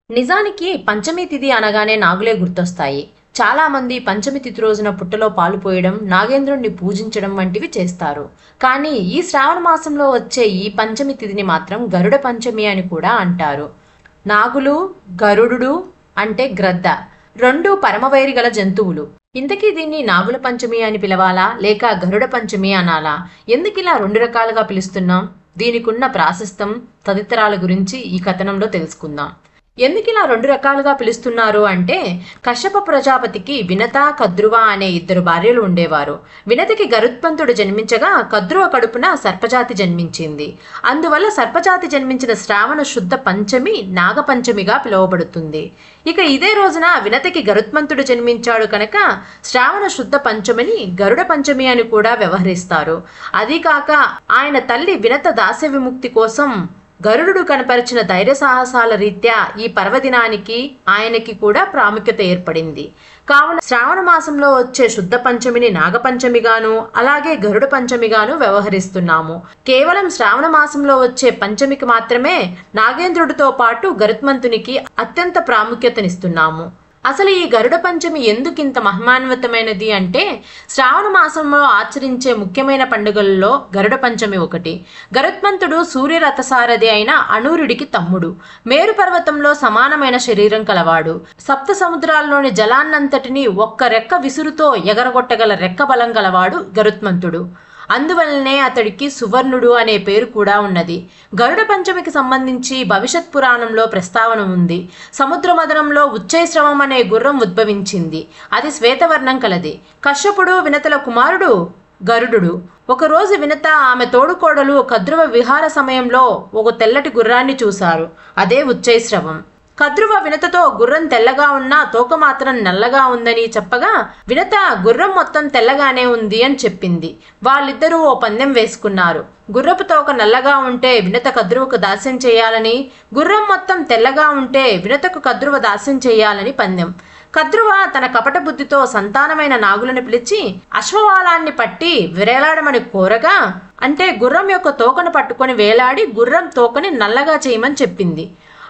నిజానికి పంచమి తిథి అనగానే నాగులే గుర్తొస్తాయి. చాలా మంది పంచమి తిథి రోజున పుట్టలో పాలు పోయడం, నాగేంద్రుణ్ణి పూజించడం వంటివి చేస్తారు. కానీ ఈ శ్రావణ మాసంలో వచ్చే ఈ పంచమి తిథిని మాత్రం గరుడ పంచమి అని కూడా అంటారు. నాగులు, గరుడు అంటే గ్రద్ద రెండు పరమవైరి గల జంతువులు. ఇంతకీ దీన్ని నాగుల పంచమి అని పిలవాలా లేక గరుడ పంచమి అనాలా? ఎందుకిలా రెండు రకాలుగా పిలుస్తున్నాం? దీనికున్న ప్రాశస్త్యం తదితరాల గురించి ఈ కథనంలో తెలుసుకుందాం. ఎందుకు ఇలా రెండు రకాలుగా పిలుస్తున్నారు అంటే, కశ్యప ప్రజాపతికి వినత, కద్రువ అనే ఇద్దరు భార్యలు ఉండేవారు. వినతికి గరుత్మంతుడు జన్మించగా కద్రువ కడుపున సర్పజాతి జన్మించింది. అందువల్ల సర్పజాతి జన్మించిన శ్రావణ శుద్ధ పంచమి నాగపంచమిగా పిలువబడుతుంది. ఇక ఇదే రోజున వినతికి గరుత్మంతుడు జన్మించాడు కనుక శ్రావణ శుద్ధ పంచమిని గరుడ పంచమి అని కూడా వ్యవహరిస్తారు. అదీ కాక ఆయన తల్లి వినత దాస్య విముక్తి కోసం గరుడు కనపరిచిన ధైర్య సాహసాల రీత్యా ఈ పర్వదినానికి ఆయనకి కూడా ప్రాముఖ్యత ఏర్పడింది. కావున శ్రావణ మాసంలో వచ్చే శుద్ధ పంచమిని నాగపంచమిగాను అలాగే గరుడ పంచమిగాను వ్యవహరిస్తున్నాము. కేవలం శ్రావణ మాసంలో వచ్చే పంచమికి మాత్రమే నాగేంద్రుడితో పాటు గరుత్మంతునికి అత్యంత ప్రాముఖ్యతనిస్తున్నాము. అసలు ఈ గరుడ పంచమి ఎందుకింత మహిమాన్వితమైనది అంటే, శ్రావణ మాసంలో ఆచరించే ముఖ్యమైన పండుగల్లో గరుడ పంచమి ఒకటి. గరుత్మంతుడు సూర్యరథసారథి అయిన అనూరుడికి తమ్ముడు. మేరు పర్వతంలో సమానమైన శరీరం కలవాడు. సప్త సముద్రాల్లోని జలాన్నంతటినీ ఒక్క రెక్క విసురుతో ఎగరగొట్టగల రెక్క బలం గలవాడు గరుత్మంతుడు. అందువల్లనే అతడికి సువర్ణుడు అనే పేరు కూడా ఉన్నది. గరుడ పంచమికి సంబంధించి భవిష్యత్ పురాణంలో ప్రస్తావన ఉంది. సముద్ర మదనంలో ఉచ్చైశ్రవం అనే గుర్రం ఉద్భవించింది. అది శ్వేతవర్ణం కలది. కశ్యపుడు వినతల కుమారుడు గరుడు. ఒకరోజు వినత ఆమె తోడుకోడలు కద్రువ విహార సమయంలో ఒక తెల్లటి గుర్రాన్ని చూశారు. అదే ఉచ్చైశ్రవం. కద్రువ వినతతో గుర్రం తెల్లగా ఉన్నా తోక మాత్రం నల్లగా ఉందని చెప్పగా, వినత గుర్రం మొత్తం తెల్లగానే ఉంది అని చెప్పింది. వాళ్ళిద్దరూ ఓ పందెం వేసుకున్నారు. గుర్రపు తోక నల్లగా ఉంటే వినత కద్రువకు దాస్యం చేయాలని, గుర్రం మొత్తం తెల్లగా ఉంటే వినతకు కద్రువ దాస్యం చేయాలని పందెం. కద్రువ తన కపట బుద్ధితో సంతానమైన నాగులను పిలిచి అశ్వవాలాన్ని పట్టి వేలాడమని కోరగా, అంటే గుర్రం యొక్క తోకను పట్టుకొని వేలాడి గుర్రం తోకని నల్లగా చేయమని చెప్పింది.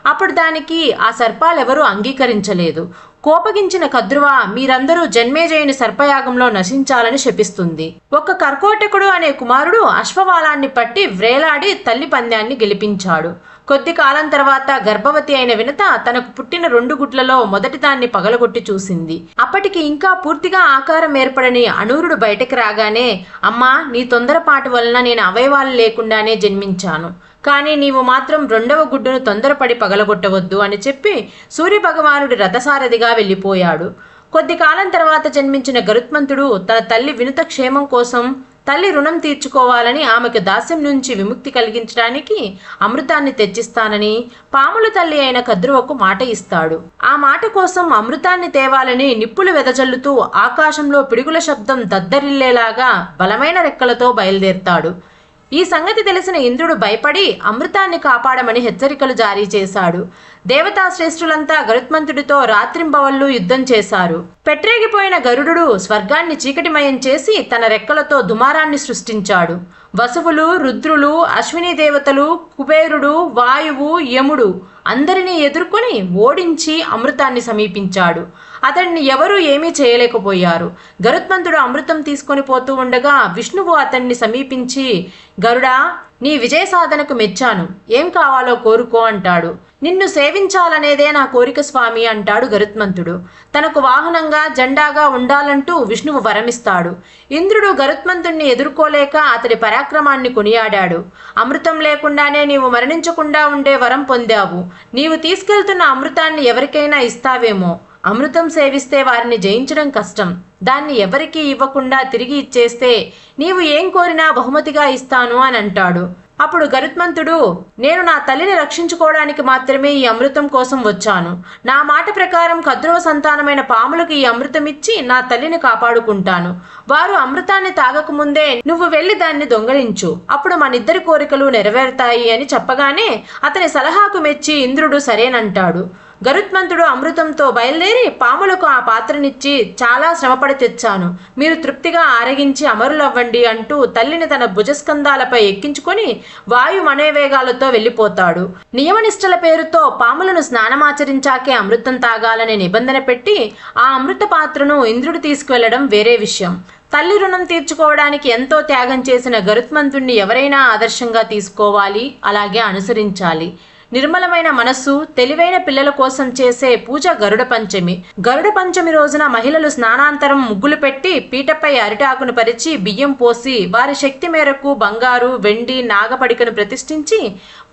అప్పుడు దానికి ఆ సర్పాలెవరూ అంగీకరించలేదు. కోపగించిన కద్రువ మీరందరూ జన్మేజయుని సర్పయాగంలో నశించాలని శపిస్తుంది. ఒక కర్కోటకుడు అనే కుమారుడు అశ్వవాలాన్ని పట్టి వ్రేలాడి తల్లి పందాన్ని గెలిపించాడు. కొద్ది కాలం తర్వాత గర్భవతి అయిన వినత తనకు పుట్టిన 2 గుడ్లలో మొదటి దాన్ని పగలగొట్టి చూసింది. అప్పటికి ఇంకా పూర్తిగా ఆకారం ఏర్పడని అనూరుడు బయటకు రాగానే, అమ్మా, నీ తొందరపాటు వలన నేను అవయవాలు లేకుండానే జన్మించాను. కానీ నీవు మాత్రం 2వ గుడ్డును తొందరపడి పగలగొట్టవద్దు అని చెప్పి సూర్యభగవానుడి రథసారథిగా వెళ్ళిపోయాడు. కొద్ది కాలం తర్వాత జన్మించిన గరుత్మంతుడు తన తల్లి వినుత క్షేమం కోసం తల్లి రుణం తీర్చుకోవాలని ఆమెకు దాస్యం నుంచి విముక్తి కలిగించడానికి అమృతాన్ని తెచ్చిస్తానని పాముల తల్లి అయిన కద్రువకు మాట ఇస్తాడు. ఆ మాట కోసం అమృతాన్ని తేవాలని నిప్పులు వెదజల్లుతూ ఆకాశంలో పిడుగుల శబ్దం దద్దరిల్లేలాగా బలమైన రెక్కలతో బయలుదేరుతాడు. ఈ సంగతి తెలిసిన ఇంద్రుడు భయపడి అమృతాన్ని కాపాడమని హెచ్చరికలు జారీ చేశాడు. దేవతా శ్రేష్ఠులంతా గరుత్మంతుడితో రాత్రింబవళ్ళు యుద్ధం చేశారు. పెట్టరేగిపోయిన గరుడు స్వర్గాన్ని చీకటిమయం చేసి తన రెక్కలతో దుమారాన్ని సృష్టించాడు. వసువులు, రుద్రులు, అశ్విని దేవతలు, కుబేరుడు, వాయువు, యముడు అందరినీ ఎదుర్కొని ఓడించి అమృతాన్ని సమీపించాడు. అతడిని ఎవరూ ఏమీ చేయలేకపోయారు. గరుత్మంతుడు అమృతం తీసుకొని పోతూ ఉండగా విష్ణువు అతన్ని సమీపించి, గరుడా, నీ విజయ సాధనకు మెచ్చాను. ఏం కావాలో కోరుకో అంటాడు. నిన్ను సేవించాలనేదే నా కోరిక స్వామి అంటాడు గరుత్మంతుడు. తనకు వాహనంగా జెండాగా ఉండాలంటూ విష్ణువు వరమిస్తాడు. ఇంద్రుడు గరుత్మంతుణ్ణి ఎదుర్కోలేక అతడి పరాక్రమాన్ని కొనియాడాడు. అమృతం లేకుండానే నీవు మరణించకుండా ఉండే వరం పొందావు. నీవు తీసుకెళ్తున్న అమృతాన్ని ఎవరికైనా ఇస్తావేమో. అమృతం సేవిస్తే వారిని జయించడం కష్టం. దాన్ని ఎవరికీ ఇవ్వకుండా తిరిగి ఇచ్చేస్తే నీవు ఏం కోరినా బహుమతిగా ఇస్తాను అని అంటాడు. అప్పుడు గరుత్మంతుడు, నేను నా తల్లిని రక్షించుకోవడానికి మాత్రమే ఈ అమృతం కోసం వచ్చాను. నా మాట ప్రకారం కద్రువ సంతానమైన పాములకు ఈ అమృతం ఇచ్చి నా తల్లిని కాపాడుకుంటాను. వారు అమృతాన్ని తాగకముందే నువ్వు వెళ్ళి దాన్ని దొంగలించు. అప్పుడు మనిద్దరి కోరికలు నెరవేరుతాయి అని చెప్పగానే అతని సలహాకు మెచ్చి ఇంద్రుడు సరేనంటాడు. గరుత్మంతుడు అమృతంతో బయలుదేరి పాములకు ఆ పాత్రనిచ్చి చాలా శ్రమపడి తెచ్చాను, మీరు తృప్తిగా ఆరగించి అమరులవ్వండి అంటూ తల్లిని తన భుజస్కంధాలపై ఎక్కించుకొని వాయు మనోవేగాలతో వెళ్ళిపోతాడు. నియమనిష్టల పేరుతో పాములను స్నానమాచరించాకే అమృతం తాగాలనే నిబంధన పెట్టి ఆ అమృత పాత్రను ఇంద్రుడు తీసుకువెళ్లడం వేరే విషయం. తల్లి రుణం తీర్చుకోవడానికి ఎంతో త్యాగం చేసిన గరుత్మంతుణ్ణి ఎవరైనా ఆదర్శంగా తీసుకోవాలి, అలాగే అనుసరించాలి. నిర్మలమైన మనస్సు, తెలివైన పిల్లల కోసం చేసే పూజ గరుడ పంచమి. గరుడ పంచమి రోజున మహిళలు స్నానాంతరం ముగ్గులు పెట్టి పీటపై అరిటాకును పరిచి బియ్యం పోసి వారి శక్తి మేరకు బంగారు, వెండి, నాగపడికను ప్రతిష్ఠించి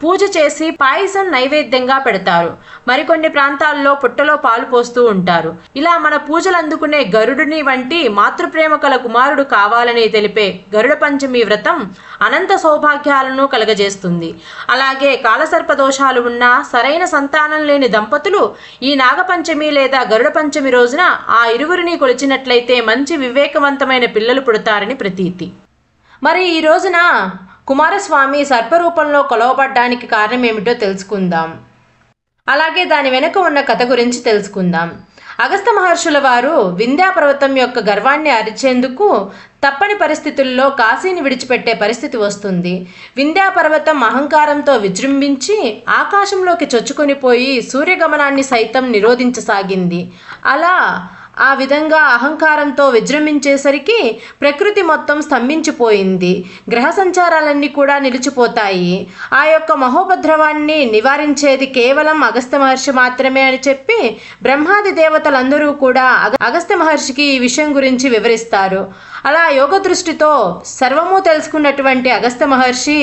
పూజ చేసి పాయసం నైవేద్యంగా పెడతారు. మరికొన్ని ప్రాంతాల్లో పుట్టలో పాలు పోస్తూ ఉంటారు. ఇలా మన పూజలు అందుకునే గరుడుని వంటి మాతృప్రేమ కల కుమారుడు కావాలని తెలిపే గరుడ పంచమి వ్రతం అనంత సౌభాగ్యాలను కలగజేస్తుంది. అలాగే కాలసర్పదోషాలు ఉన్నా సరైన సంతానం లేని దంపతులు ఈ నాగపంచమి లేదా గరుడ పంచమి రోజున ఆ ఇరువురిని కొలిచినట్లయితే మంచి వివేకవంతమైన పిల్లలు పుడతారని ప్రతీతి. మరి ఈ రోజున కుమారస్వామి సర్పరూపంలో కొలవబడ్డానికి కారణం ఏమిటో తెలుసుకుందాం. అలాగే దాని వెనుక ఉన్న కథ గురించి తెలుసుకుందాం. అగస్త్య మహర్షుల వారు వింధ్యా పర్వతం యొక్క గర్వాన్ని అరిచేందుకు తప్పని పరిస్థితుల్లో కాశీని విడిచిపెట్టే పరిస్థితి వస్తుంది. వింధ్యా పర్వతం అహంకారంతో విజృంభించి ఆకాశంలోకి చొచ్చుకొని పోయి సూర్యగమనాన్ని సైతం నిరోధించసాగింది. అలా ఆ విధంగా అహంకారంతో విజృంభించేసరికి ప్రకృతి మొత్తం స్తంభించిపోయింది. గ్రహ సంచారాలన్నీ కూడా నిలిచిపోతాయి. ఆ యొక్క మహోపద్రవాన్ని నివారించేది కేవలం అగస్త్య మహర్షి మాత్రమే అని చెప్పి బ్రహ్మాది దేవతలందరూ కూడా అగస్త్య మహర్షికి ఈ విషయం గురించి వివరిస్తారు. అలా యోగ దృష్టితో సర్వము తెలుసుకున్నటువంటి అగస్త్య మహర్షి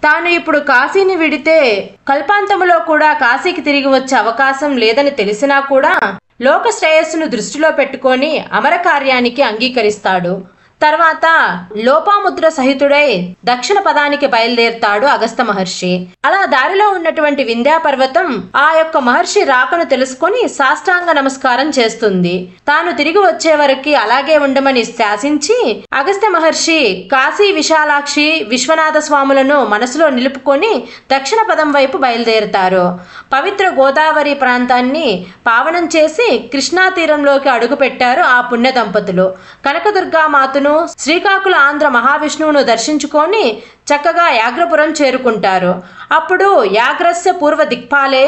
తాను ఇప్పుడు కాశీని విడితే కల్పాంతములో కూడా కాశీకి తిరిగి వచ్చే అవకాశం లేదని తెలిసినా కూడా లోక శ్రేయస్సును దృష్టిలో పెట్టుకొని అమర కార్యానికి అంగీకరిస్తాడు. తర్వాత లోపాముద్ర సహితుడై దక్షిణ పదానికి బయలుదేరుతాడు అగస్త్య మహర్షి. అలా దారిలో ఉన్నటువంటి వింధ్యా పర్వతం ఆ యొక్క మహర్షి రాకను తెలుసుకొని సాష్టాంగ నమస్కారం చేస్తుంది. తాను తిరిగి వచ్చే వరకు అలాగే ఉండమని శాసించి అగస్త్య మహర్షి కాశీ విశాలాక్షి విశ్వనాథ స్వాములను మనసులో నిలుపుకొని దక్షిణ పదం వైపు బయలుదేరుతారు. పవిత్ర గోదావరి ప్రాంతాన్ని పావనం చేసి కృష్ణా తీరంలోకి అడుగుపెట్టారు ఆ పుణ్య దంపతులు. కనకదుర్గామాతను, శ్రీకాకుళ ఆంధ్ర మహావిష్ణువును దర్శించుకొని చక్కగా యాగ్రపురం చేరుకుంటారు. అప్పుడు యాగ్రస్య పూర్వ దిక్పాలే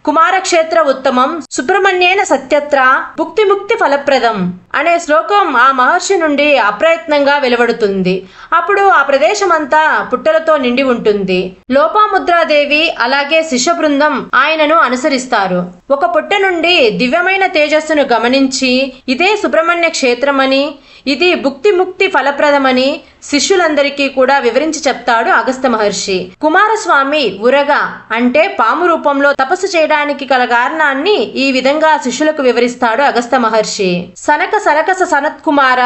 కుమారక్షేత్ర ఉత్తమం సుబ్రహ్మణ్యేన సత్యత్ర భుక్తి ముక్తి ఫలప్రదం అనే శ్లోకం ఆ మహర్షి నుండి అప్రయత్నంగా వెలువడుతుంది. అప్పుడు ఆ ప్రదేశం అంతా పుట్టలతో నిండి ఉంటుంది. లోపాముద్రాదేవి అలాగే శిష్య బృందం ఆయనను అనుసరిస్తారు. ఒక పుట్ట నుండి దివ్యమైన తేజస్సును గమనించి ఇదే సుబ్రహ్మణ్య క్షేత్రమని, ఇది భుక్తి ముక్తి ఫలప్రదమని శిష్యులందరికీ కూడా వివరించి చెప్తాడు అగస్త్య మహర్షి. కుమారస్వామి ఉరగా అంటే పాము రూపంలో తపస్సు చేయడానికి గల కారణాన్ని ఈ విధంగా శిష్యులకు వివరిస్తాడు అగస్త్య మహర్షి. సనక సనకస సనత్ కుమార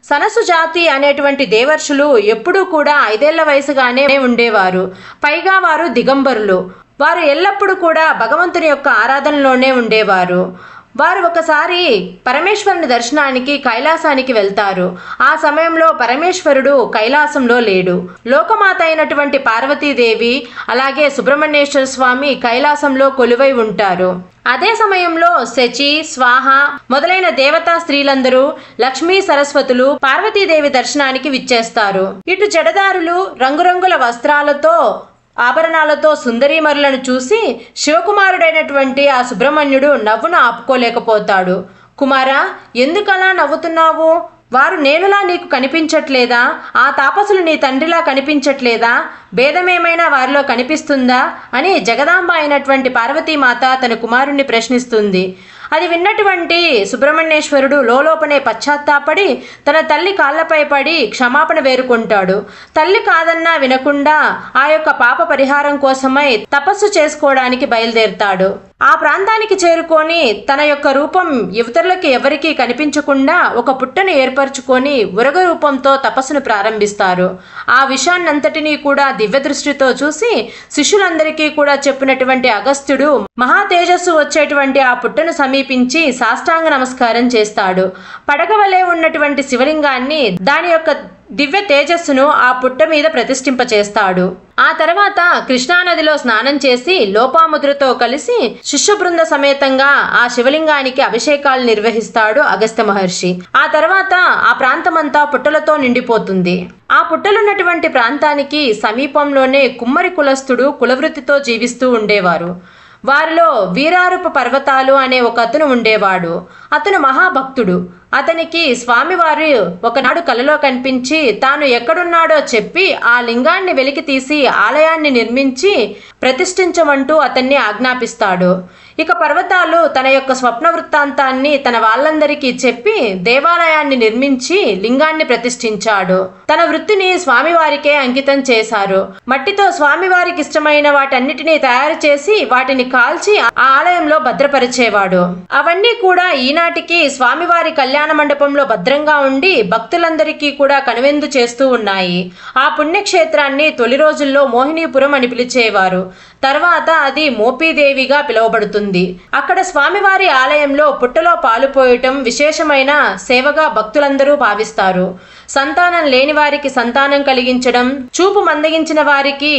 సనసు జాతి అనేటువంటి దేవర్షులు ఎప్పుడూ కూడా 5 ఏళ్ల వయసుగానే ఉండేవారు. పైగా వారు దిగంబరులు. వారు ఎల్లప్పుడూ కూడా భగవంతుని యొక్క ఆరాధనలోనే ఉండేవారు. వారు ఒకసారి పరమేశ్వరుని దర్శనానికి కైలాసానికి వెళ్తారు. ఆ సమయంలో పరమేశ్వరుడు కైలాసంలో లేడు. లోకమాత అయినటువంటి పార్వతీదేవి అలాగే సుబ్రహ్మణ్యేశ్వర స్వామి కైలాసంలో కొలువై ఉంటారు. అదే సమయంలో శచి, స్వాహ మొదలైన దేవతా స్త్రీలందరూ లక్ష్మీ సరస్వతులు పార్వతీదేవి దర్శనానికి విచ్చేస్తారు. ఇటు జడదారులు రంగురంగుల వస్త్రాలతో ఆభరణాలతో సుందరీమరులను చూసి శివకుమారుడైనటువంటి ఆ సుబ్రహ్మణ్యుడు నవ్వును ఆపుకోలేకపోతాడు. కుమారా, ఎందుకలా నవ్వుతున్నావు? వారు నేనులా నీకు కనిపించట్లేదా? ఆ తాపసులు నీ తండ్రిలా కనిపించట్లేదా? భేదమేమైనా వారిలో కనిపిస్తుందా అని జగదాంబ అయినటువంటి పార్వతీమాత తన కుమారుణ్ణి ప్రశ్నిస్తుంది. అది విన్నటువంటి సుబ్రహ్మణ్యేశ్వరుడు లోలోపనే పశ్చాత్తాపడి తన తల్లి కాళ్లపై పడి క్షమాపణ వేరుకుంటాడు. తల్లి కాదన్నా వినకుండా ఆ యొక్క పాప పరిహారం కోసమై తపస్సు చేసుకోవడానికి బయలుదేరుతాడు. ఆ ప్రాంతానికి చేరుకొని తన యొక్క రూపం ఇతరులకి ఎవరికీ కనిపించకుండా ఒక పుట్టను ఏర్పరచుకొని ఉరగ రూపంతో తపస్సును ప్రారంభిస్తారు. ఆ విషయాన్నంతటినీ కూడా దివ్య దృష్టితో చూసి శిష్యులందరికీ కూడా చెప్పినటువంటి అగస్త్యుడు మహా తేజస్సు వచ్చేటువంటి ఆ పుట్టను సమీపించి సాష్టాంగ నమస్కారం చేస్తాడు. పడగవలే ఉన్నటువంటి శివలింగాన్ని దాని యొక్క దివ్య తేజస్సును ఆ పుట్ట మీద ప్రతిష్ఠింపచేస్తాడు. ఆ తర్వాత కృష్ణానదిలో స్నానం చేసి లోపాముద్రతో కలిసి శిష్య బృంద సమేతంగా ఆ శివలింగానికి అభిషేకాలు నిర్వహిస్తాడు అగస్త్య మహర్షి. ఆ తర్వాత ఆ ప్రాంతమంతా పుట్టలతో నిండిపోతుంది. ఆ పుట్టలున్నటువంటి ప్రాంతానికి సమీపంలోనే కుమ్మరి కులస్థుడు కులవృత్తితో జీవిస్తూ ఉండేవారు. వారిలో వీరారుప పర్వతాలు అనే ఒక అతను ఉండేవాడు. అతను మహాభక్తుడు. అతనికి స్వామివారు ఒకనాడు కలలో కనిపించి తాను ఎక్కడున్నాడో చెప్పి ఆ లింగాన్ని వెలికి తీసి ఆలయాన్ని నిర్మించి ప్రతిష్ఠించమంటూ అతన్ని ఆజ్ఞాపిస్తాడు. ఇక పర్వతాలు తన యొక్క స్వప్న వృత్తాంతాన్ని తన వాళ్ళందరికీ చెప్పి దేవాలయాన్ని నిర్మించి లింగాన్ని ప్రతిష్ఠించాడు. తన వృత్తిని స్వామివారికే అంకితం చేశారు. మట్టితో స్వామివారికి ఇష్టమైన వాటన్నిటినీ తయారు చేసి వాటిని కాల్చి ఆ ఆలయంలో భద్రపరిచేవాడు. అవన్నీ కూడా ఈనాటికి స్వామివారి కళ్యాణ మండపంలో భద్రంగా ఉండి భక్తులందరికీ కూడా కనువిందు చేస్తూ ఉన్నాయి. ఆ పుణ్యక్షేత్రాన్ని తొలి రోజుల్లో మోహినీపురం అని పిలిచేవారు. తర్వాత అది మోపీదేవిగా పిలువబడుతుంది. అక్కడ స్వామివారి ఆలయంలో పుట్టలో పాలు పోయటం విశేషమైన సేవగా భక్తులందరూ భావిస్తారు. సంతానం లేని వారికి సంతానం కలిగించడం, చూపు మందగించిన వారికి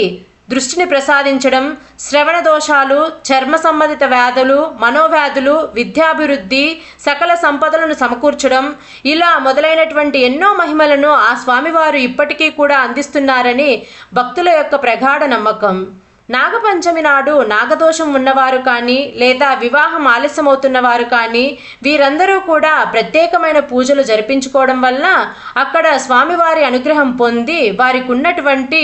దృష్టిని ప్రసాదించడం, శ్రవణ దోషాలు, చర్మ సంబంధిత వ్యాధులు, మనోవ్యాధులు, విద్యాభివృద్ధి, సకల సంపదలను సమకూర్చడం, ఇలా మొదలైనటువంటి ఎన్నో మహిమలను ఆ స్వామివారు ఇప్పటికీ కూడా అందిస్తున్నారని భక్తుల యొక్క ప్రగాఢ నమ్మకం. నాగపంచమి నాడు నాగదోషం ఉన్నవారు కానీ లేదా వివాహం ఆలస్యమవుతున్న వారు కానీ వీరందరూ కూడా ప్రత్యేకమైన పూజలు జరిపించుకోవడం వల్ల అక్కడ స్వామివారి అనుగ్రహం పొంది వారికి ఉన్నటువంటి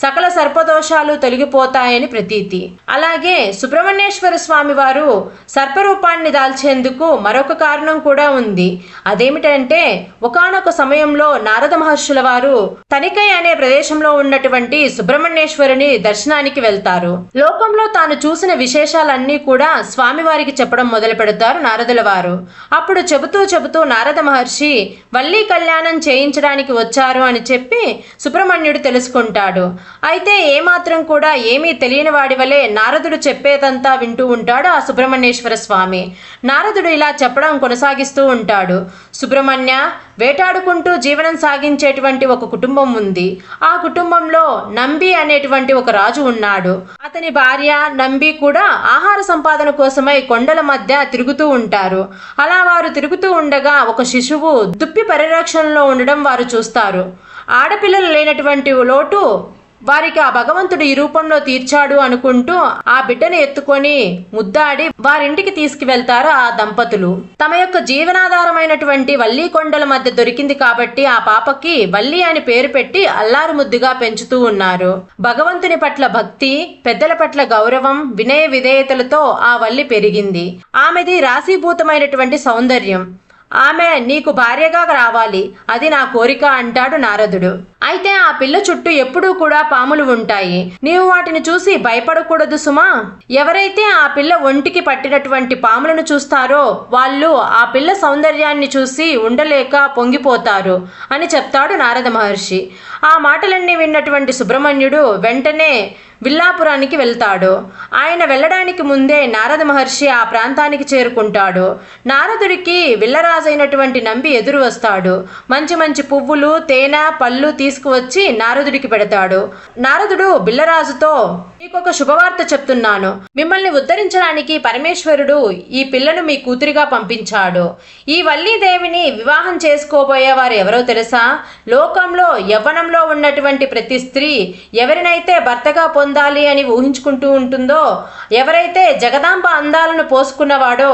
సకల సర్పదోషాలు తొలగిపోతాయని ప్రతీతి. అలాగే సుబ్రహ్మణ్యేశ్వర స్వామి వారు సర్పరూపాన్ని దాల్చేందుకు మరొక కారణం కూడా ఉంది. అదేమిటంటే ఒకానొక సమయంలో నారద మహర్షుల వారు తనికై అనే ప్రదేశంలో ఉన్నటువంటి సుబ్రహ్మణ్యేశ్వరుని దర్శనానికి వెళ్తారు. లోకంలో తాను చూసిన విశేషాలన్నీ కూడా స్వామివారికి చెప్పడం మొదలు పెడతారు నారదుల వారు. అప్పుడు చెబుతూ నారద మహర్షి వల్లీ కళ్యాణం చేయించడానికి వచ్చారు అని చెప్పి సుబ్రహ్మణ్యుడు తెలుసుకుంటాడు. అయితే ఏమాత్రం కూడా ఏమీ తెలియని వాడి వలె నారదుడు చెప్పేదంతా వింటూ ఉంటాడు ఆ సుబ్రహ్మణ్యేశ్వర స్వామి. నారదుడు ఇలా చెప్పడం కొనసాగిస్తూ ఉంటాడు. సుబ్రహ్మణ్య, వేటాడుకుంటూ జీవనం సాగించేటువంటి ఒక కుటుంబం ఉంది. ఆ కుటుంబంలో నంబి అనేటువంటి ఒక రాజు ఉన్నాడు. అతని భార్య నంబి కూడా ఆహార సంపాదన కోసమై కొండల మధ్య తిరుగుతూ ఉంటారు. అలా వారు తిరుగుతూ ఉండగా ఒక శిశువు దుప్పి పరిరక్షణలో ఉండడం వారు చూస్తారు. ఆడపిల్లలు లేనటువంటి లోటు వారికి ఆ భగవంతుడు ఈ రూపంలో తీర్చాడు అనుకుంటూ ఆ బిడ్డను ఎత్తుకొని ముద్దాడి వారింటికి తీసుకువెళ్తారు ఆ దంపతులు. తమ యొక్క జీవనాధారమైనటువంటి వల్లి కొండల మధ్య దొరికింది కాబట్టి ఆ పాపకి వల్లి అని పేరు పెట్టి అల్లారు ముద్దుగా పెంచుతూ ఉన్నారు. భగవంతుని పట్ల భక్తి, పెద్దల పట్ల గౌరవం, వినయ విధేయతలతో ఆ వల్లి పెరిగింది. ఆమెది రాశీభూతమైనటువంటి సౌందర్యం. ఆమె నీకు భార్యగా రావాలి, అది నా కోరిక అంటాడు నారదుడు. అయితే ఆ పిల్ల చుట్టూ ఎప్పుడూ కూడా పాములు ఉంటాయి. నీవు వాటిని చూసి భయపడకూడదు సుమా. ఎవరైతే ఆ పిల్ల ఒంటికి పట్టినటువంటి పాములను చూస్తారో వాళ్ళు ఆ పిల్ల సౌందర్యాన్ని చూసి ఉండలేక పొంగిపోతారు అని చెప్తాడు నారద మహర్షి. ఆ మాటలన్నీ విన్నటువంటి సుబ్రహ్మణ్యుడు వెంటనే విల్లాపురానికి వెళ్తాడు. ఆయన వెళ్ళడానికి ముందే నారద మహర్షి ఆ ప్రాంతానికి చేరుకుంటాడు. నారదుడికి విల్లరాజైనటువంటి నంబి ఎదురు వస్తాడు. మంచి మంచి పువ్వులు, తేనె, పళ్ళు తీసుకువచ్చి నారదుడికి పెడతాడు. నారదుడు బిల్లరాజుతో, మీకొక శుభవార్త చెప్తున్నాను. మిమ్మల్ని ఉద్ధరించడానికి పరమేశ్వరుడు ఈ పిల్లను మీ కూతురిగా పంపించాడు. ఈ వల్లీదేవిని వివాహం చేసుకోబోయేవారు ఎవరో తెలుసా? లోకంలో యవ్వనంలో ఉన్నటువంటి ప్రతి స్త్రీ ఎవరినైతే భర్తగా పొందాలి అని ఊహించుకుంటూ ఉంటుందో, ఎవరైతే జగదాంబ అందాలను పోసుకున్నవాడో,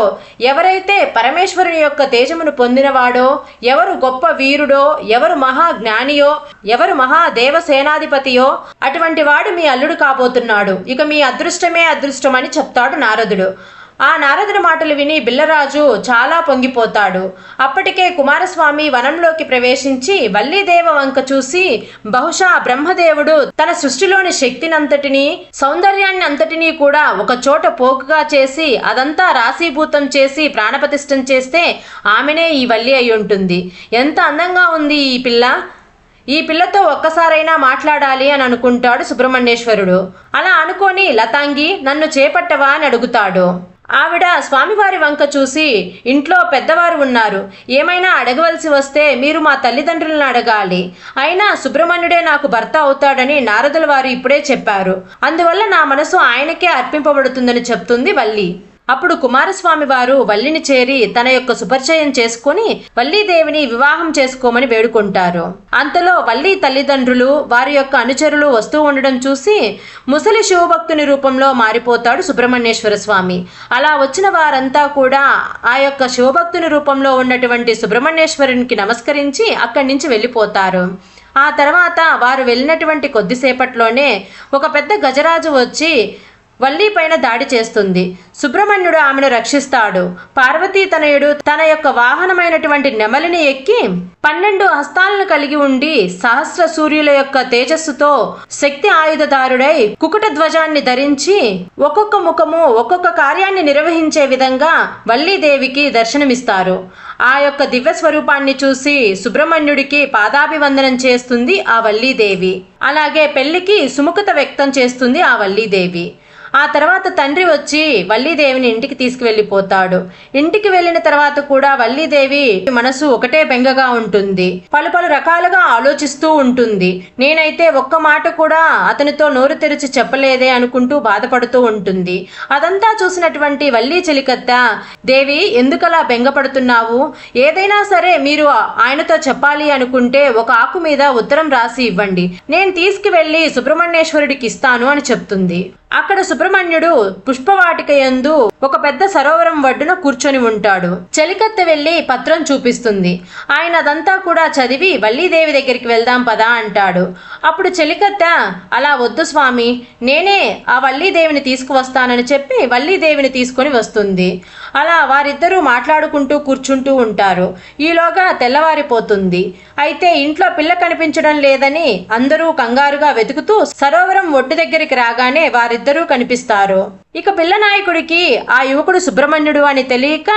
ఎవరైతే పరమేశ్వరుని యొక్క తేజమును పొందినవాడో, ఎవరు గొప్ప వీరుడో, ఎవరు మహా జ్ఞానియో, ఎవరు మహా దేవసేనాధిపతియో అటువంటి వాడు మీ అల్లుడు కాబోతున్నాడు. ఇక మీ అదృష్టమే అదృష్టం అని చెప్తాడు నారదుడు. ఆ నారదుడి మాటలు విని బిల్లరాజు చాలా పొంగిపోతాడు. అప్పటికే కుమారస్వామి వనంలోకి ప్రవేశించి వల్లీదేవ వంక చూసి, బహుశా బ్రహ్మదేవుడు తన సృష్టిలోని శక్తినంతటినీ, సౌందర్యాన్ని అంతటినీ కూడా ఒక చోట పోకుగా చేసి అదంతా రాశీభూతం చేసి ప్రాణప్రతిష్ఠం చేస్తే ఆమెనే ఈ వల్లి అయి ఉంటుంది. ఎంత అందంగా ఉంది ఈ పిల్ల, ఈ పిల్లతో ఒక్కసారైనా మాట్లాడాలి అని అనుకుంటాడు సుబ్రహ్మణ్యేశ్వరుడు. అలా అనుకొని లతాంగి నన్ను చేపట్టవా అని అడుగుతాడు. ఆవిడ స్వామివారి వంక చూసి, ఇంట్లో పెద్దవారు ఉన్నారు, ఏమైనా అడగవలసి వస్తే మీరు మా తల్లిదండ్రులను అడగాలి. అయినా సుబ్రహ్మణ్యుడే నాకు భర్త అవుతాడని నారదుల వారు ఇప్పుడే చెప్పారు. అందువల్ల నా మనసు ఆయనకే అర్పింపబడుతుందని చెప్తుంది వల్లి. అప్పుడు కుమారస్వామి వారు వల్లిని చేరి తన యొక్క సుపరిచయం చేసుకుని వల్లీదేవిని వివాహం చేసుకోమని వేడుకుంటారు. అంతలో వల్లి తల్లిదండ్రులు, వారి యొక్క అనుచరులు వస్తూ ఉండడం చూసి ముసలి శివభక్తుని రూపంలో మారిపోతాడు సుబ్రహ్మణ్యేశ్వర స్వామి. అలా వచ్చిన వారంతా కూడా ఆ యొక్క శివభక్తుని రూపంలో ఉన్నటువంటి సుబ్రహ్మణ్యేశ్వరునికి నమస్కరించి అక్కడి నుంచి వెళ్ళిపోతారు. ఆ తర్వాత వారు వెళ్ళినటువంటి కొద్దిసేపట్లోనే ఒక పెద్ద గజరాజు వచ్చి వల్లి పైన దాడి చేస్తుంది. సుబ్రహ్మణ్యుడు ఆమెను రక్షిస్తాడు. పార్వతీ తనయుడు తన యొక్క వాహనమైనటువంటి నెమలిని ఎక్కి 12 హస్తాలను కలిగి ఉండి సహస్ర సూర్యుల యొక్క తేజస్సుతో శక్తి ఆయుధదారుడై కుకుట ధ్వజాన్ని ధరించి ఒక్కొక్క ముఖము ఒక్కొక్క కార్యాన్ని నిర్వహించే విధంగా వల్లీదేవికి దర్శనమిస్తారు. ఆ యొక్క దివ్య స్వరూపాన్ని చూసి సుబ్రహ్మణ్యుడికి పాదాభివందనం చేస్తుంది ఆ వల్లీదేవి. అలాగే పెళ్లికి సుముఖత వ్యక్తం చేస్తుంది ఆ వల్లీదేవి. ఆ తర్వాత తండ్రి వచ్చి వల్లీదేవిని ఇంటికి తీసుకువెళ్ళిపోతాడు. ఇంటికి వెళ్ళిన తర్వాత కూడా వల్లీదేవి మనసు ఒకటే బెంగగా ఉంటుంది. పలు రకాలుగా ఆలోచిస్తూ ఉంటుంది. నేనైతే ఒక్క మాట కూడా అతనితో నోరు తెరిచి చెప్పలేదే అనుకుంటూ బాధపడుతూ ఉంటుంది. అదంతా చూసినటువంటి వల్లి చెలికత్త, దేవి ఎందుకలా బెంగపడుతున్నావు? ఏదైనా సరే మీరు ఆయనతో చెప్పాలి అనుకుంటే ఒక ఆకు మీద ఉత్తరం రాసి ఇవ్వండి, నేను తీసుకువెళ్ళి సుబ్రహ్మణ్యేశ్వరుడికి ఇస్తాను అని చెప్తుంది. అక్కడ సుబ్రహ్మణ్యుడు పుష్పవాటిక యందు ఒక పెద్ద సరోవరం ఒడ్డున కూర్చొని ఉంటాడు. చెలికత్త వెళ్లి పత్రం చూపిస్తుంది. ఆయన అదంతా కూడా చదివి వల్లీదేవి దగ్గరికి వెళ్దాం పదా అంటాడు. అప్పుడు చెలికత్త, అలా వద్దు స్వామి, నేనే ఆ వల్లీదేవిని తీసుకువస్తానని చెప్పి వల్లీదేవిని తీసుకొని వస్తుంది. అలా వారిద్దరూ మాట్లాడుకుంటూ కూర్చుంటూ ఉంటారు. ఈలోగా తెల్లవారిపోతుంది. అయితే ఇంట్లో పిల్ల కనిపించడం లేదని అందరూ కంగారుగా వెతుకుతూ సరోవరం ఒడ్డు దగ్గరికి రాగానే వారిద్దరూ కనిపిస్తారు. ఇక పిల్ల నాయకుడికి ఆ యువకుడు సుబ్రహ్మణ్యుడు అని తెలియక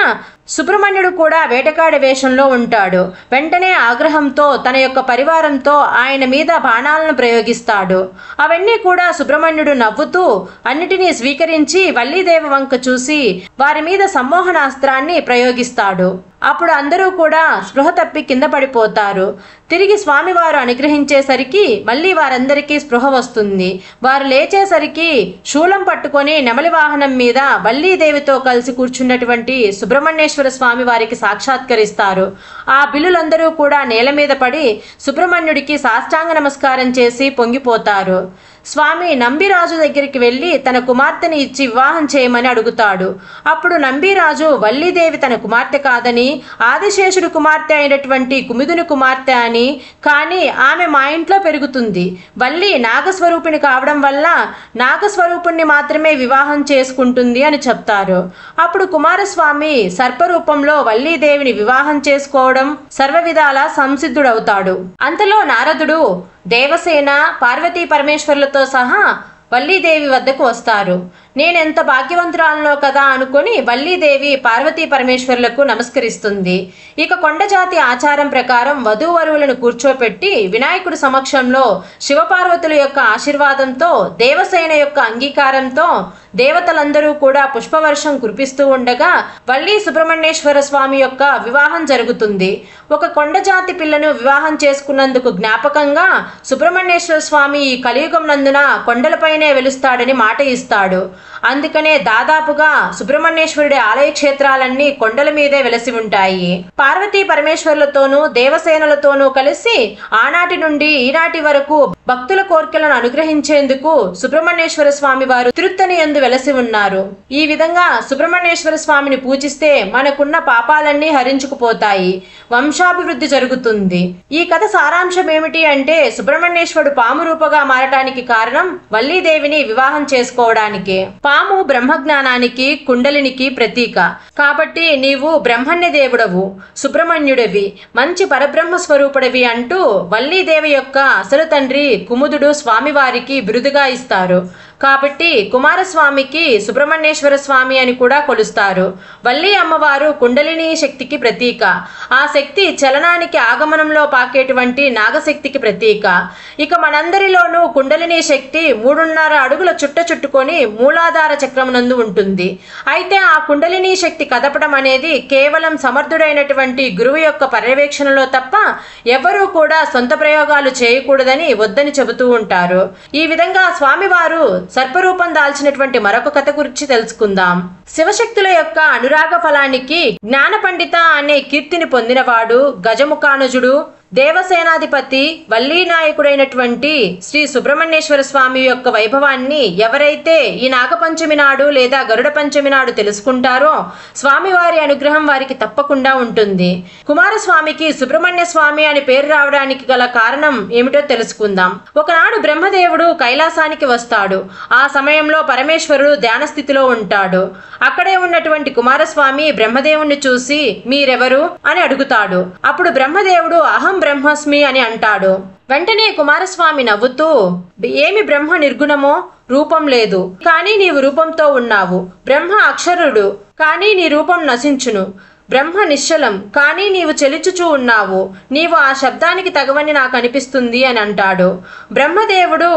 సుబ్రహ్మణ్యుడు కూడా వేటగాడి వేషంలో ఉంటాడు. వెంటనే ఆగ్రహంతో తన యొక్క పరివారంతో ఆయన మీద బాణాలను ప్రయోగిస్తాడు. అవన్నీ కూడా సుబ్రహ్మణ్యుడు నవ్వుతూ అన్నిటినీ స్వీకరించి వల్లీదేవి వంక చూసి వారి మీద సమ్మోహనాస్త్రాన్ని ప్రయోగిస్తాడు. అప్పుడు అందరూ కూడా స్పృహ తప్పి కింద పడిపోతారు. తిరిగి స్వామివారు అనుగ్రహించేసరికి మళ్ళీ వారందరికీ స్పృహ వస్తుంది. వారు లేచేసరికి శూలం పట్టుకొని నెమలి వాహనం మీద వల్లీదేవితో కలిసి కూర్చున్నటువంటి సుబ్రహ్మణ్యేశ్వర స్వామి వారికి సాక్షాత్కరిస్తారు. ఆ బిల్లులందరూ కూడా నేల మీద పడి సుబ్రహ్మణ్యుడికి సాష్టాంగ నమస్కారం చేసి పొంగిపోతారు. స్వామి నంబిరాజు దగ్గరికి వెళ్ళి తన కుమార్తెని ఇచ్చి వివాహం చేయమని అడుగుతాడు. అప్పుడు నంబిరాజు వల్లీదేవి తన కుమార్తె కాదని, ఆదిశేషుడు కుమార్తె అయినటువంటి కుముదుని కుమార్తె అని, కానీ ఆమె మా ఇంట్లో పెరుగుతుంది, వల్లి నాగస్వరూపిణి కావడం వల్ల నాగస్వరూపుణ్ణి మాత్రమే వివాహం చేసుకుంటుంది అని చెప్తారు. అప్పుడు కుమారస్వామి సర్పరూపంలో వల్లీదేవిని వివాహం చేసుకోవడం సర్వ విధాలా సంసిద్ధుడవుతాడు. అంతలో నారదుడు దేవసేన పార్వతీ పరమేశ్వర్లతో సహా వల్లీదేవి వద్దకు వస్తారు. నేనెంత భాగ్యవంతురాలనో కదా అనుకుని వల్లీదేవి పార్వతీ పరమేశ్వర్లకు నమస్కరిస్తుంది. ఇక కొండజాతి ఆచారం ప్రకారం వధూవరువులను కూర్చోపెట్టి వినాయకుడి సమక్షంలో శివపార్వతుల యొక్క ఆశీర్వాదంతో దేవసేన యొక్క అంగీకారంతో దేవతలందరూ కూడా పుష్పవర్షం కురిపిస్తూ ఉండగా వల్లి సుబ్రహ్మణ్యేశ్వర స్వామి యొక్క వివాహం జరుగుతుంది. ఒక కొండజాతి పిల్లను వివాహం చేసుకున్నందుకు జ్ఞాపకంగా సుబ్రహ్మణ్యేశ్వర స్వామి ఈ కలియుగం నందున కొండలపైనే వెలుస్తాడని మాట ఇస్తాడు. అందుకనే దాదాపుగా సుబ్రహ్మణ్యేశ్వరుడి ఆలయ క్షేత్రాలన్నీ కొండల మీదే వెలసి ఉంటాయి. పార్వతీ పరమేశ్వర్లతోనూ దేవసేనలతోనూ కలిసి ఆనాటి నుండి ఈనాటి వరకు భక్తుల కోర్కెలను అనుగ్రహించేందుకు సుబ్రహ్మణ్యేశ్వర స్వామి వారు తిరుత్తని యందు వెలసి ఉన్నారు. ఈ విధంగా సుబ్రహ్మణ్యేశ్వర స్వామిని పూజిస్తే మనకున్న పాపాలన్నీ హరించుకుపోతాయి, వంశాభివృద్ధి జరుగుతుంది. ఈ కథ సారాంశం ఏమిటి అంటే సుబ్రహ్మణ్యేశ్వరుడు పాము రూపంగా మారటానికి కారణం వల్లీదేవిని వివాహం చేసుకోవడానికే. పాము బ్రహ్మజ్ఞానానికి కుండలినికి ప్రతీక కాబట్టి నీవు బ్రహ్మణ్య దేవుడవు, సుబ్రహ్మణ్యుడివి, మంచి పరబ్రహ్మ స్వరూపుడివి అంటూ వల్లీదేవి యొక్క అసలు తండ్రి కుముదుడు స్వామివారికి బిరుదుగా ఇస్తారు. కాబట్టి కుమారస్వామికి సుబ్రహ్మణ్యేశ్వర స్వామి అని కూడా కొలుస్తారు. వల్లి అమ్మవారు కుండలిని శక్తికి ప్రతీక. ఆ శక్తి చలనానికి ఆగమనంలో పాకేటువంటి నాగశక్తికి ప్రతీక. ఇక మనందరిలోనూ కుండలిని శక్తి 3.5 అడుగుల చుట్టుకొని మూలాధార చక్రమునందు ఉంటుంది. అయితే ఆ కుండలిని శక్తి కదపడం అనేది కేవలం సమర్థుడైనటువంటి గురువు యొక్క పర్యవేక్షణలో తప్ప ఎవరూ కూడా సొంత ప్రయోగాలు చేయకూడదని వద్దని చెబుతూ ఉంటారు. ఈ విధంగా స్వామివారు సర్పరూపం దాల్చినటువంటి మరొక కథ గురించి తెలుసుకుందాం. శివశక్తుల యొక్క అనురాగ ఫలానికి జ్ఞాన పండిత అనే కీర్తిని పొందినవాడు గజముఖానుజుడు. దేవసేనాధిపతి వల్లీ నాయకుడైనటువంటి శ్రీ సుబ్రహ్మణ్యేశ్వర స్వామి యొక్క వైభవాన్ని ఎవరైతే ఈ నాగపంచమి నాడు లేదా గరుడ పంచమి నాడు తెలుసుకుంటారో స్వామివారి అనుగ్రహం వారికి తప్పకుండా ఉంటుంది. కుమారస్వామికి సుబ్రహ్మణ్య స్వామి అని పేరు రావడానికి గల కారణం ఏమిటో తెలుసుకుందాం. ఒకనాడు బ్రహ్మదేవుడు కైలాసానికి వస్తాడు. ఆ సమయంలో పరమేశ్వరుడు ధ్యాన స్థితిలో ఉంటాడు. అక్కడే ఉన్నటువంటి కుమారస్వామి బ్రహ్మదేవుణ్ణి చూసి మీరెవరు అని అడుగుతాడు. అప్పుడు బ్రహ్మదేవుడు అహం బ్రహ్మస్మి అని అంటాడు. వెంటనే కుమారస్వామి నవ్వుతూ ఏమి బ్రహ్మ నిర్గుణమో, రూపం లేదు కానీ నీవు రూపంతో ఉన్నావు. బ్రహ్మ అక్షరుడు కానీ నీ రూపం నశించును. బ్రహ్మ నిశ్చలం కానీ నీవు చెలిచుచూ ఉన్నావు. నీవు ఆ శబ్దానికి తగవని నాకు అనిపిస్తుంది అని అంటాడు. బ్రహ్మదేవుడు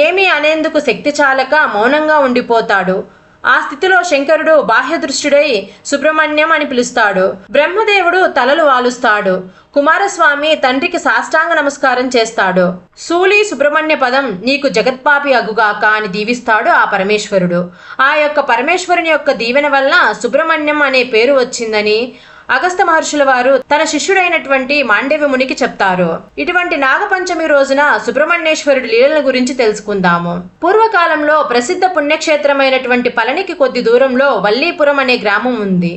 ఏమీ అనేందుకు శక్తి చాలక మౌనంగా ఉండిపోతాడు. ఆ స్థితిలో శంకరుడు బాహ్యదృష్టుడై సుబ్రహ్మణ్యం అని పిలుస్తాడు. బ్రహ్మదేవుడు తలలు వాలుస్తాడు. కుమారస్వామి తండ్రికి సాష్టాంగ నమస్కారం చేస్తాడు. శూలి సుబ్రహ్మణ్య పదం నీకు జగత్పాపి అగుగాక అని దీవిస్తాడు ఆ పరమేశ్వరుడు. ఆ యొక్క పరమేశ్వరుని యొక్క దీవెన వల్ల సుబ్రహ్మణ్యం అనే పేరు వచ్చిందని అగస్త్య మహర్షుల వారు తన శిష్యుడైనటువంటి మాండవ్య మునికి చెప్తారు. ఇటువంటి నాగపంచమి రోజున సుబ్రహ్మణ్యేశ్వరుడి లీలల గురించి తెలుసుకుందాము. పూర్వకాలంలో ప్రసిద్ధ పుణ్యక్షేత్రమైనటువంటి పళనికి కొద్ది దూరంలో వల్లీపురం అనే గ్రామం ఉంది.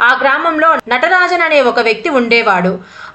ఆ గ్రామంలో నటరాజన్ అనే ఒక వ్యక్తి ఉండేవాడు.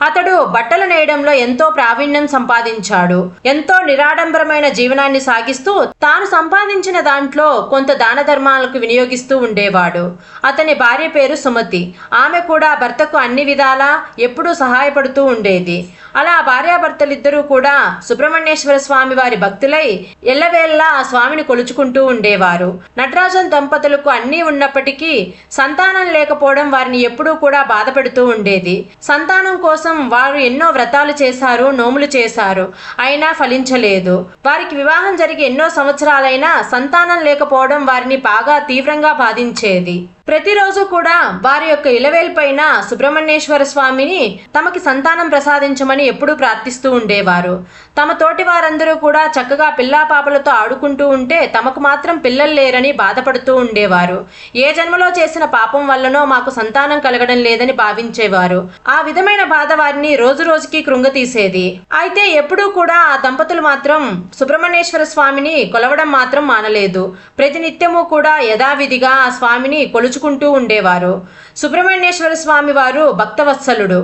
అతడు బట్టలు నేయడంలో ఎంతో ప్రావీణ్యం సంపాదించాడు. ఎంతో నిరాడంబరమైన జీవనాన్ని సాగిస్తూ తాను సంపాదించిన దాంట్లో కొంత దాన ధర్మాలకు వినియోగిస్తూ ఉండేవాడు. అతని భార్య పేరు సుమతి. ఆమె కూడా భర్తకు అన్ని విధాలా ఎప్పుడూ సహాయపడుతూ ఉండేది. అలా భార్యాభర్తలిద్దరూ కూడా సుబ్రహ్మణ్యేశ్వర స్వామి వారి భక్తులై ఎల్లవేళ్లా ఆ స్వామిని కొలుచుకుంటూ ఉండేవారు. నటరాజన్ దంపతులకు అన్నీ ఉన్నప్పటికీ సంతానం లేకపోవడం వారిని ఎప్పుడూ కూడా బాధ పెడుతూ ఉండేది. సంతానం కోసం వారు ఎన్నో వ్రతాలు చేశారు, నోములు చేశారు, అయినా ఫలించలేదు. వారికి వివాహం జరిగి ఎన్నో సంవత్సరాలైనా సంతానం లేకపోవడం వారిని బాగా తీవ్రంగా బాధించేది. ప్రతిరోజు కూడా వారి యొక్క ఇలవేల్పైన సుబ్రహ్మణ్యేశ్వర స్వామిని తమకి సంతానం ప్రసాదించమని ఎప్పుడూ ప్రార్థిస్తూ ఉండేవారు. తమ తోటి వారందరూ కూడా చక్కగా పిల్లాపాపలతో ఆడుకుంటూ ఉంటే తమకు మాత్రం పిల్లలు లేరని బాధపడుతూ ఉండేవారు. ఏ జన్మలో చేసిన పాపం వల్లనో మాకు సంతానం కలగడం లేదని భావించేవారు. ఆ విధమైన బాధ వారిని రోజు రోజుకి కృంగతీసేది. అయితే ఎప్పుడూ కూడా ఆ దంపతులు మాత్రం సుబ్రహ్మణ్యేశ్వర స్వామిని కొలవడం మాత్రం మానలేదు. ప్రతినిత్యము కూడా యథావిధిగా ఆ స్వామిని కొలుచుకుంటూ ఉండేవారు. సుబ్రహ్మణ్యేశ్వర స్వామి వారు భక్తవత్సలుడు.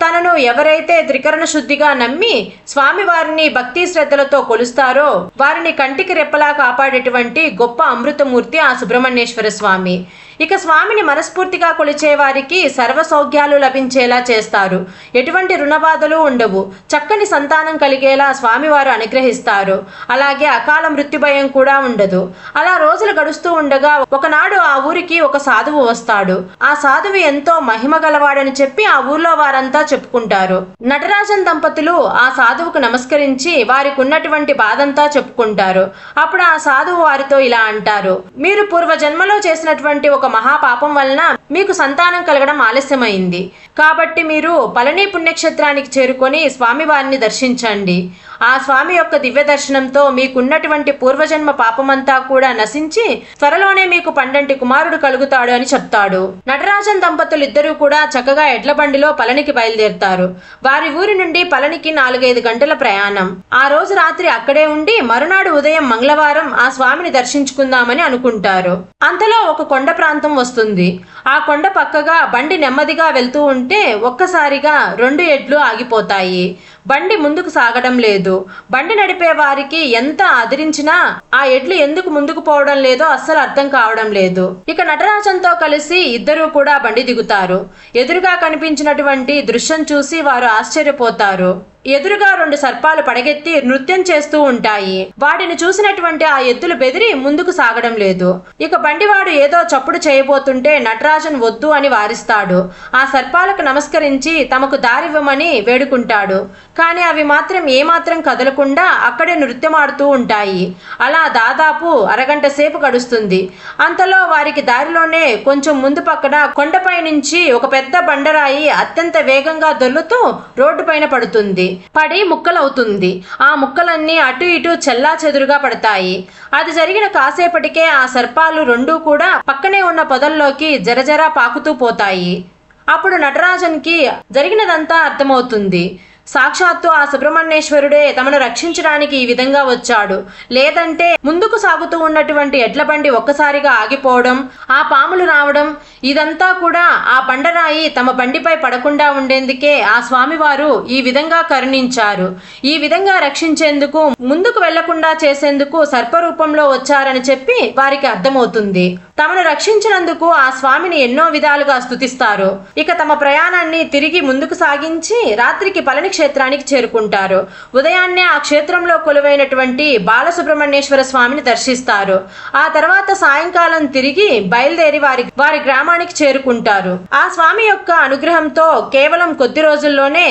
తనను ఎవరైతే త్రికరణ శుద్ధిగా నమ్మి స్వామివారిని భక్తి శ్రద్ధలతో కొలుస్తారో వారిని కంటికి రెప్పలా కాపాడేటువంటి గొప్ప అమృతమూర్తి ఆ సుబ్రహ్మణ్యేశ్వర స్వామి. ఇక స్వామిని మనస్ఫూర్తిగా కొలిచే వారికి సర్వ సౌఖ్యాలు లభించేలా చేస్తారు. ఎటువంటి రుణబాధలు ఉండవు. చక్కని సంతానం కలిగేలా స్వామివారు అనుగ్రహిస్తారు. అలాగే అకాల మృత్యు భయం కూడా ఉండదు. అలా రోజులు గడుస్తూ ఉండగా ఒకనాడు ఆ ఊరికి ఒక సాధువు వస్తాడు. ఆ సాధువు ఎంతో మహిమ గలవాడని చెప్పి ఆ ఊర్లో వారంతా చెప్పుకుంటారు. నటరాజన్ దంపతులు ఆ సాధువుకు నమస్కరించి వారికి ఉన్నటువంటి బాధంతా చెప్పుకుంటారు. అప్పుడు ఆ సాధువు వారితో ఇలా అంటారు, మీరు పూర్వజన్మలో చేసినటువంటి ఒక మహాపాపం వలన మీకు సంతానం కలగడం ఆలస్యమైంది. కాబట్టి మీరు పళని పుణ్యక్షేత్రానికి చేరుకొని స్వామివారిని దర్శించండి. ఆ స్వామి యొక్క దివ్య దర్శనంతో మీకున్నటువంటి పూర్వజన్మ పాపమంతా కూడా నశించి త్వరలోనే మీకు పండంటి కుమారుడు కలుగుతాడు అని చెప్తాడు. నటరాజన్ దంపతులు ఇద్దరూ కూడా చక్కగా ఎడ్ల బండిలో పళనికి బయలుదేరుతారు. వారి ఊరి నుండి పళనికి 4-5 గంటల ప్రయాణం. ఆ రోజు రాత్రి అక్కడే ఉండి మరునాడు ఉదయం మంగళవారం ఆ స్వామిని దర్శించుకుందామని అనుకుంటారు. అంతలో ఒక కొండ ప్రాంతం వస్తుంది. ఆ కొండ పక్కగా బండి నెమ్మదిగా వెళ్తూ ఉంటే ఒక్కసారిగా 2 ఎడ్లు ఆగిపోతాయి. బండి ముందుకు సాగడం లేదు. బండి నడిపే వారికి ఎంత అదిరించినా ఆ ఎడ్లు ఎందుకు ముందుకు పోవడం లేదో అస్సలు అర్థం కావడం లేదు. ఇక నటరాజన్తో కలిసి ఇద్దరూ కూడా బండి దిగుతారు. ఎదురుగా కనిపించినటువంటి దృశ్యం చూసి వారు ఆశ్చర్యపోతారు. ఎదురుగా 2 సర్పాలు పడగెత్తి నృత్యం చేస్తూ ఉంటాయి. వాటిని చూసినటువంటి ఆ ఎద్దులు బెదిరి ముందుకు సాగడం లేదు. ఇక బండివాడు ఏదో చప్పుడు చేయబోతుంటే నటరాజన్ వద్దు అని వారిస్తాడు. ఆ సర్పాలకు నమస్కరించి తమకు దారివ్వమని వేడుకుంటాడు. కానీ అవి మాత్రం ఏమాత్రం కదలకుండా అక్కడే నృత్యమాడుతూ ఉంటాయి. అలా దాదాపు అరగంట సేపు గడుస్తుంది. అంతలో వారికి దారిలోనే కొంచెం ముందు పక్కన కొండపై నుంచి ఒక పెద్ద బండరాయి అత్యంత వేగంగా దొర్లుతూ రోడ్డు పైన పడుతుంది. పడి ముక్కలవుతుంది. ఆ ముక్కలన్నీ అటు ఇటు చెల్లా చెదురుగా పడతాయి. అది జరిగిన కాసేపటికే ఆ సర్పాలు రెండూ కూడా పక్కనే ఉన్న పొదల్లోకి జరజరా పాకుతూ పోతాయి. అప్పుడు నటరాజన్కి జరిగినదంతా అర్థమవుతుంది. సాక్షాత్తు ఆ సుబ్రహ్మణ్యేశ్వరుడే తమను రక్షించడానికి ఈ విధంగా వచ్చాడు. లేదంటే ముందుకు సాగుతూ ఉన్నటువంటి ఎడ్ల బండి ఒక్కసారిగా ఆగిపోవడం, ఆ పాములు రావడం, ఇదంతా కూడా ఆ బండరాయి తమ బండిపై పడకుండా ఉండేందుకే ఆ స్వామివారు ఈ విధంగా కరుణించారు. ఈ విధంగా రక్షించేందుకు, ముందుకు వెళ్లకుండా చేసేందుకు సర్పరూపంలో వచ్చారని చెప్పి వారికి అర్థమవుతుంది. తమను రక్షించినందుకు ఆ స్వామిని ఎన్నో విధాలుగా స్తుతిస్తారు. ఇక తమ ప్రయాణాన్ని తిరిగి ముందుకు సాగించి రాత్రికి పళని క్షేత్రానికి చేరుకుంటారు. ఉదయాన్నే ఆ క్షేత్రంలో కొలువైనటువంటి బాలసుబ్రహ్మణ్యేశ్వర స్వామిని దర్శిస్తారు. ఆ తర్వాత సాయంకాలం తిరిగి బయలుదేరి వారి గ్రామానికి చేరుకుంటారు. ఆ స్వామి యొక్క అనుగ్రహంతో కేవలం కొద్ది రోజుల్లోనే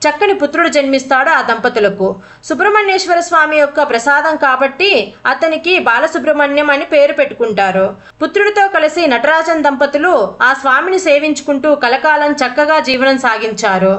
చక్కని పుత్రుడు జన్మిస్తాడు ఆ దంపతులకు. సుబ్రహ్మణ్యేశ్వర స్వామి యొక్క ప్రసాదం కాబట్టి అతనికి బాలసుబ్రహ్మణ్యం అని పేరు పెట్టుకుంటారు. పుత్రుడితో కలిసి నటరాజన్ దంపతులు ఆ స్వామిని సేవించుకుంటూ కలకాలం చక్కగా జీవనం సాగించారు.